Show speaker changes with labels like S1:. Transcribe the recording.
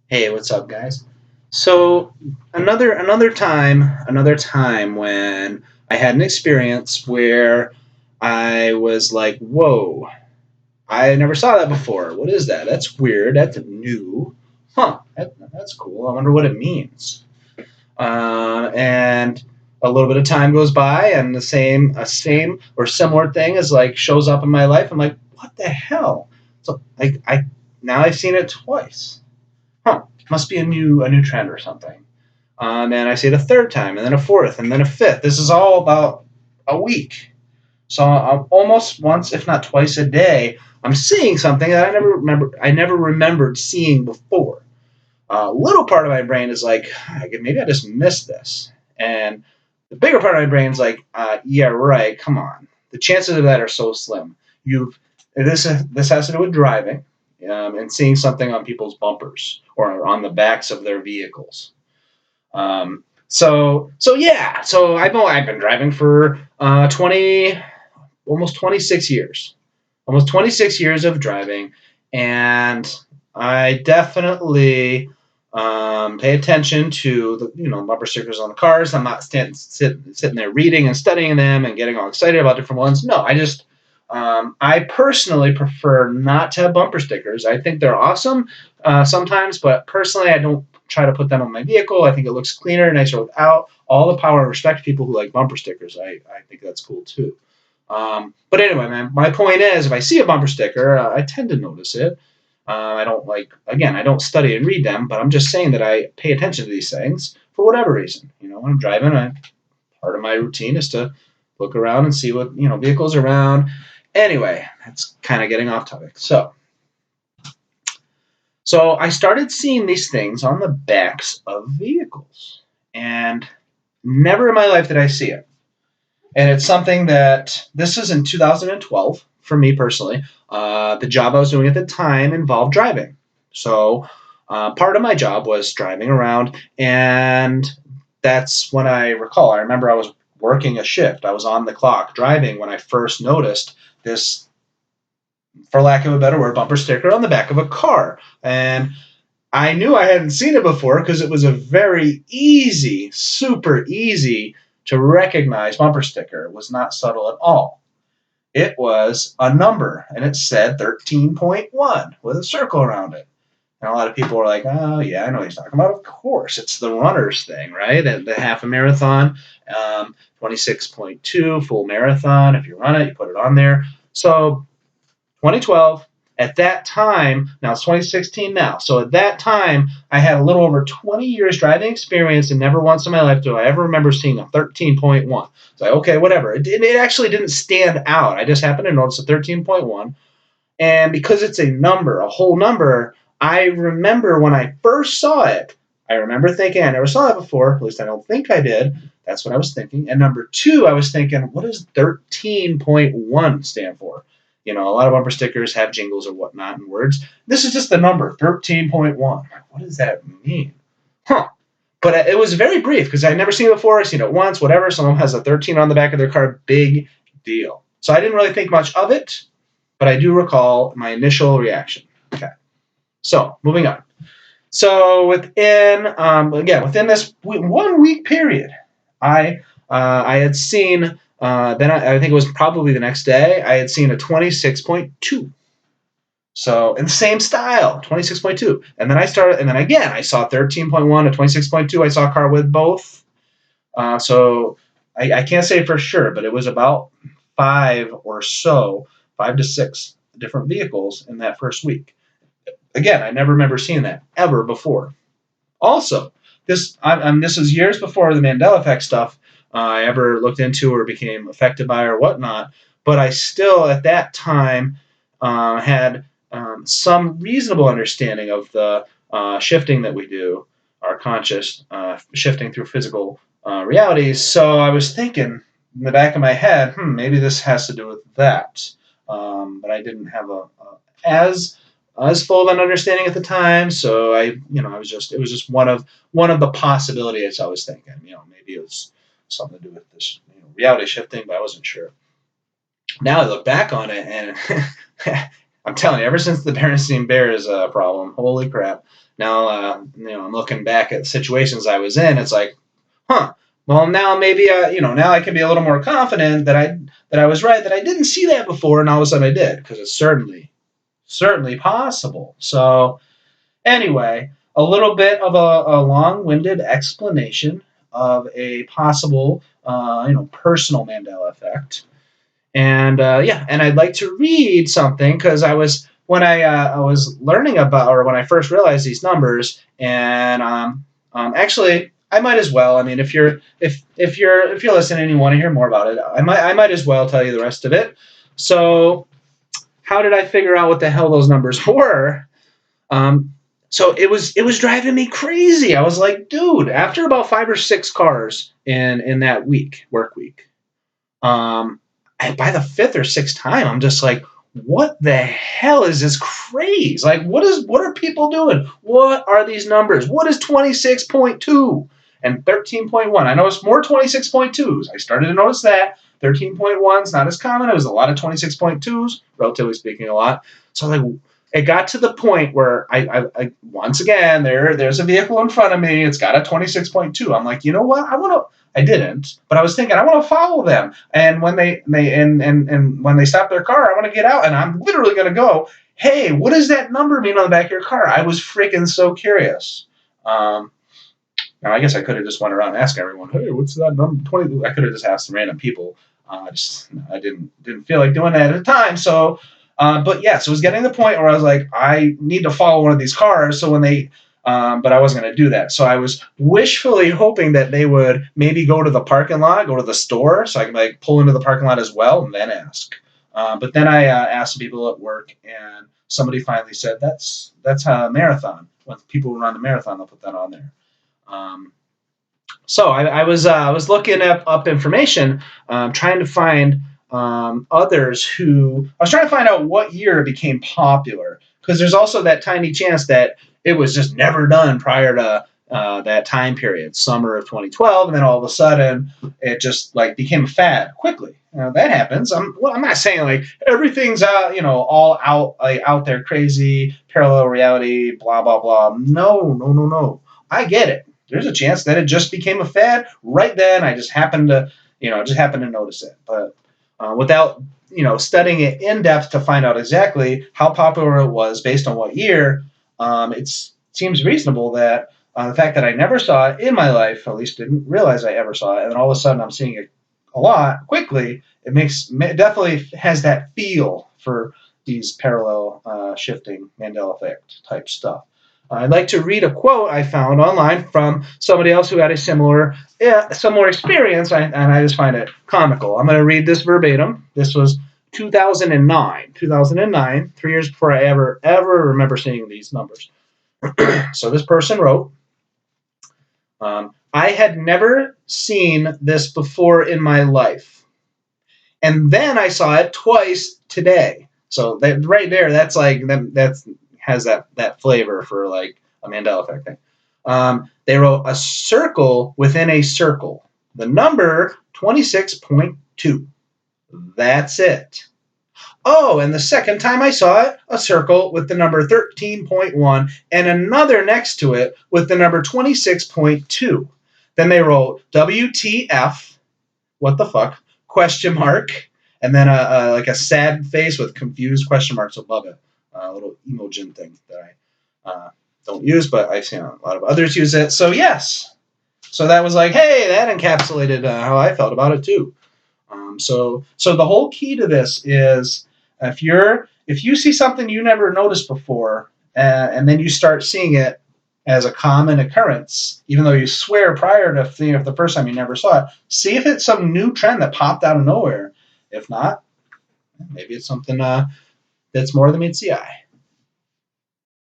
S1: Hey, what's up, guys? So another time when I had an experience where I was like, "Whoa, I never saw that before. What is that? That's weird. That's new. Huh? That's cool. I wonder what it means." And a little bit of time goes by, and a same or similar thing is like shows up in my life. I'm like, "What the hell?" So I now I've seen it twice. Huh, must be a new trend or something. And I see it a third time, and then a fourth, and then a fifth. This is all about a week. So almost once, if not twice a day, I'm seeing something that I never remembered seeing before. A little part of my brain is like, maybe I just missed this, and the bigger part of my brain is like, yeah, right. Come on, the chances of that are so slim. You've this has to do with driving, and seeing something on people's bumpers or on the backs of their vehicles. So yeah. So I've been driving for 20 almost 26 years, almost 26 years of driving, and I definitely pay attention to the bumper stickers on the cars. I'm not sitting there reading and studying them and getting all excited about different ones. No, I personally prefer not to have bumper stickers. I think they're awesome sometimes, but personally, I don't try to put them on my vehicle. I think it looks cleaner, nicer without. All the power and respect to people who like bumper stickers. I think that's cool too. But anyway, man, my point is, if I see a bumper sticker, I tend to notice it. I don't again, I don't study and read them, but I'm just saying that I pay attention to these things for whatever reason. When I'm driving, part of my routine is to look around and see what, vehicles are around. Anyway, that's kind of getting off topic. So I started seeing these things on the backs of vehicles, and never in my life did I see it. And it's something that this is in 2012 for me personally. The job I was doing at the time involved driving. So part of my job was driving around, and that's when I recall. I remember I was working a shift. I was on the clock driving when I first noticed this, for lack of a better word, bumper sticker on the back of a car. And I knew I hadn't seen it before because it was a very easy, super easy to recognize bumper sticker. It was not subtle at all. It was a number, and it said 13.1 with a circle around it. And a lot of people were like, "Oh yeah, I know what he's talking about. Of course, it's the runners thing, right? And the half a marathon, 26.2 full marathon. If you run it, you put it on there." So 2012. At that time, now it's 2016 now. So at that time, I had a little over 20 years driving experience, and never once in my life do I ever remember seeing a 13.1. It's like, okay, whatever. It actually didn't stand out. I just happened to notice a 13.1. And because it's a number, a whole number, I remember when I first saw it, I remember thinking, I never saw it before. At least I don't think I did. That's what I was thinking. And number two, I was thinking, what does 13.1 stand for? A lot of bumper stickers have jingles or whatnot and words. This is just the number, 13.1. What does that mean? Huh. But it was very brief because I'd never seen it before. I've seen it once, whatever. Someone has a 13 on the back of their car. Big deal. So I didn't really think much of it, but I do recall my initial reaction. Okay. So moving on. So within this 1 week period, I had seen, then I think it was probably the next day, I had seen a 26.2. So in the same style, 26.2. And then again, I saw 13.1 to 26.2. I saw a car with both. So I can't say for sure, but it was about five or so, 5 to 6 different vehicles in that first week. Again, I never remember seeing that ever before. Also, this was years before the Mandela effect stuff I ever looked into or became affected by or whatnot. But I still, at that time, had some reasonable understanding of the shifting that we do, our conscious shifting through physical realities. So I was thinking in the back of my head, maybe this has to do with that. But I didn't have as full of an understanding at the time. So it was just one of the possibilities I was thinking. Maybe it was something to do with this reality shifting, but I wasn't sure. Now I look back on it, and I'm telling you, ever since the Berenstain Bears problem, holy crap! Now, I'm looking back at situations I was in. It's like, huh. Well, now maybe now I can be a little more confident that I was right, that I didn't see that before, and all of a sudden I did, because it's certainly possible. So anyway, a little bit of a long-winded explanation of a possible, personal Mandela effect. And and I'd like to read something because I was learning about, or when I first realized these numbers, and actually I might as well. I mean, if you're listening and you want to hear more about it, I might as well tell you the rest of it. So how did I figure out what the hell those numbers were? Um, so it was driving me crazy. I was like, dude, after about 5 or 6 cars in that work week, and by the fifth or sixth time, I'm just like, what the hell is this craze? Like, what are people doing? What are these numbers? What is 26.2 and 13.1? I noticed more 26.2s. I started to notice that. 13.1 is not as common. It was a lot of 26.2s, relatively speaking, a lot. So like, it got to the point where I once again, there's a vehicle in front of me. It's got a 26.2. I'm like, you know what? I didn't, but I was thinking I want to follow them. And when and when they stop their car, I want to get out, and I'm literally going to go, hey, what does that number mean on the back of your car? I was freaking so curious. Now I guess I could have just went around asking everyone, hey, what's that number? 20. I could have just asked some random people. I didn't feel like doing that at the time. So, but yeah, so it was getting to the point where I was like, I need to follow one of these cars. So when they but I wasn't going to do that. So I was wishfully hoping that they would maybe go to the parking lot, go to the store, so I could like pull into the parking lot as well and then ask. But then I asked some people at work, and somebody finally said that's a marathon. When people run the marathon, they'll put that on there. Um, so I was looking up information, trying to find others who I was trying to find out what year it became popular, because there's also that tiny chance that it was just never done prior to that time period, summer of 2012, and then all of a sudden it just like became a fad quickly. That happens. I'm not saying like everything's all out there, crazy parallel reality, blah blah blah. No. I get it. There's a chance that it just became a fad right then. I just happened to notice it, but without studying it in depth to find out exactly how popular it was based on what year, it seems reasonable that the fact that I never saw it in my life, at least didn't realize I ever saw it, and then all of a sudden I'm seeing it a lot quickly, it definitely has that feel for these parallel shifting Mandela effect type stuff. I'd like to read a quote I found online from somebody else who had a similar experience, and I just find it comical. I'm going to read this verbatim. This was 2009. 2009, 3 years before I ever remember seeing these numbers. So this person wrote, I had never seen this before in my life. And then I saw it twice today. So that right there, that's like that's has that flavor for like a Mandela effect thing. They wrote a circle within a circle. The number 26.2. That's it. Oh, and the second time I saw it, a circle with the number 13.1 and another next to it with the number 26.2. Then they wrote WTF, what the fuck, question mark, and then like a sad face with confused question marks above it. A little emoji thing that I don't use, but I've seen a lot of others use it. So yes. So that was like, hey, that encapsulated how I felt about it too. So the whole key to this is if you see something you never noticed before, and then you start seeing it as a common occurrence, even though you swear prior to seeing it the first time you never saw it, see if it's some new trend that popped out of nowhere. If not, maybe it's something that's more than meets the eye.